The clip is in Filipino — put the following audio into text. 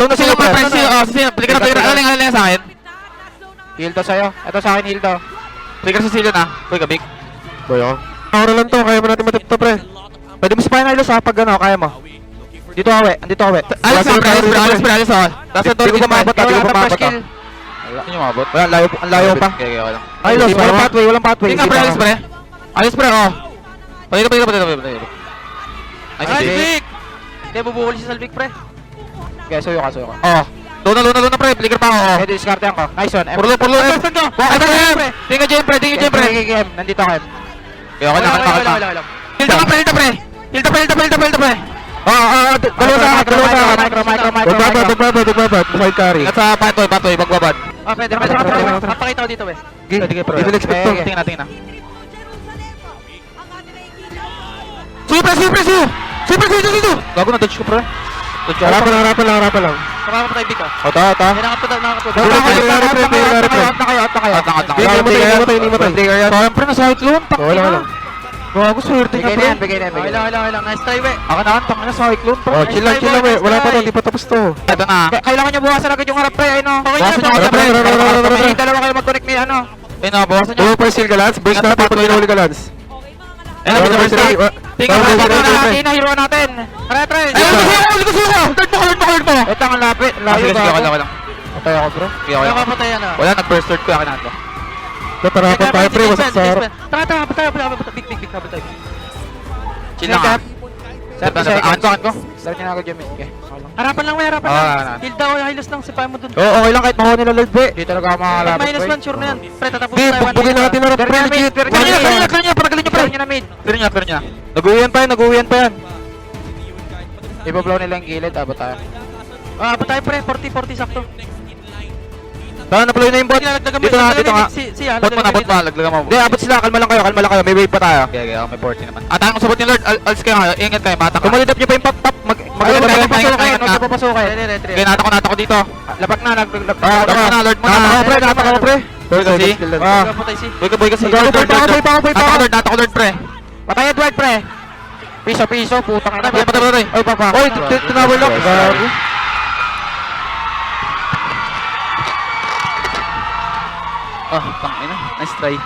Doon na sila mga friends. Flicker na, flicker. Aling sa akin. Hildo sa'yo. Ito sa akin, Hildo. Flicker sa silo na. Uy, kabig. Boy, oh. Aura lang to, kaya mo natin matip to, pre. Pwede mo sipahin Hylos ha, pag ano, kaya mo. Dito awe, andito awe. Alis na, alis ako. Tapos Hindi ko pumabot, hindi ko pumabot. Hindi nyo mabot. Wala, ang layo pa. Okay, okay lang. Hylos, walang pathway. Tingnan pre, alis pre. Alis pre, oh. Pagkita. Nice, Salvik! Hindi, bubuhol si Salvik, pre. Okay, suyo ka. Oh. Doon na pre, flicker pa ako. Oh. Pwede diskartehan ko. Nice one. Purlo. Tingnan dyan pre. Nandito ka, Em. Okay, okay lang. Hilda pre. Dalawa sa akin. Bagbabad. Buhay carry. Ingat sa patoy, bagbabad. Ah, pwede. Papakita ko dito, we. Hindi ko expect to. Tingnan na. Super! Gago na, dodge ko pre. Harapan lang. Kapapatay, Vic, ah. Ota. Nakapatay. Hindi mo tayo. Sayang pre, nasa cyclone. Wala. Gago, swerte ka pre. Bigay na. Okay lang. Nice try, we. Ako na, tanga na cyclone pre. Oh, chill lang, we. Wala pa to, hindi pa tapos to. Ito na. Kailangan nyo buwasan agad yung harap, pre. Ay, no. Bawasan nyo agad, pre. May dalawa kayo mag-connect ni ano. Ayun na, bawasan nyo. Tuloy pa yung seal ka, Lance. Break na pag pinahuli ka, Lance. Ayun na, first time. Tingnan mo. Hero natin. Pre. Ayun, Lord mo. Ito ang lapit. Sige, okay lang. Patay ako, bro. Okay lang. Nakapatay yan, ah. Wala, nag-first third ko, akin na ito. Natarapan tayo, pre. Wasak sa harap. Tara, big, habol tayo. Chill lang ah. Akan ko. Start nyo na agad yung mid. Okay. Harapan lang. Hilda o Hylos lang, sipahin mo dun. Oo, okay lang kahit makuha nila Lord, pre. Di talaga ako makalapit, Minus 1, sure na yan. Pre, tatapos Di, tayo. bugin natin harap, pre. Legit. Clear niya, paragaling niyo pre. Clear niya. Nag-uwian pa yan. Ibablow nila yung gilid, abot tayo. Abot tayo pre, 40 sakto. Napaloy na yung bot. Dito nga. Si Alan. Bot mo, laglagan mo. Hindi, abot sila. Kalma lang kayo. May wave pa tayo. Okay, may 40 naman. Atang ko sa bot ni Lord, als kayo nga, ingat kayo, matang ka. Kumalidap nyo pa yung top. Ayun, Magpapasukin. ingat. Magpapasukin. Okay, nata ko dito. Lapak na. Lord mo na, Lord mo na. Nata ko, pre. Kasi, Patay si. boy kasi. Lord, Nata ko Lord, pre. Patay Edward, pre. Piso. Putang ina. Patay. Oy, papa. Oy, tinawal lang. Oh, tangina. Nice try.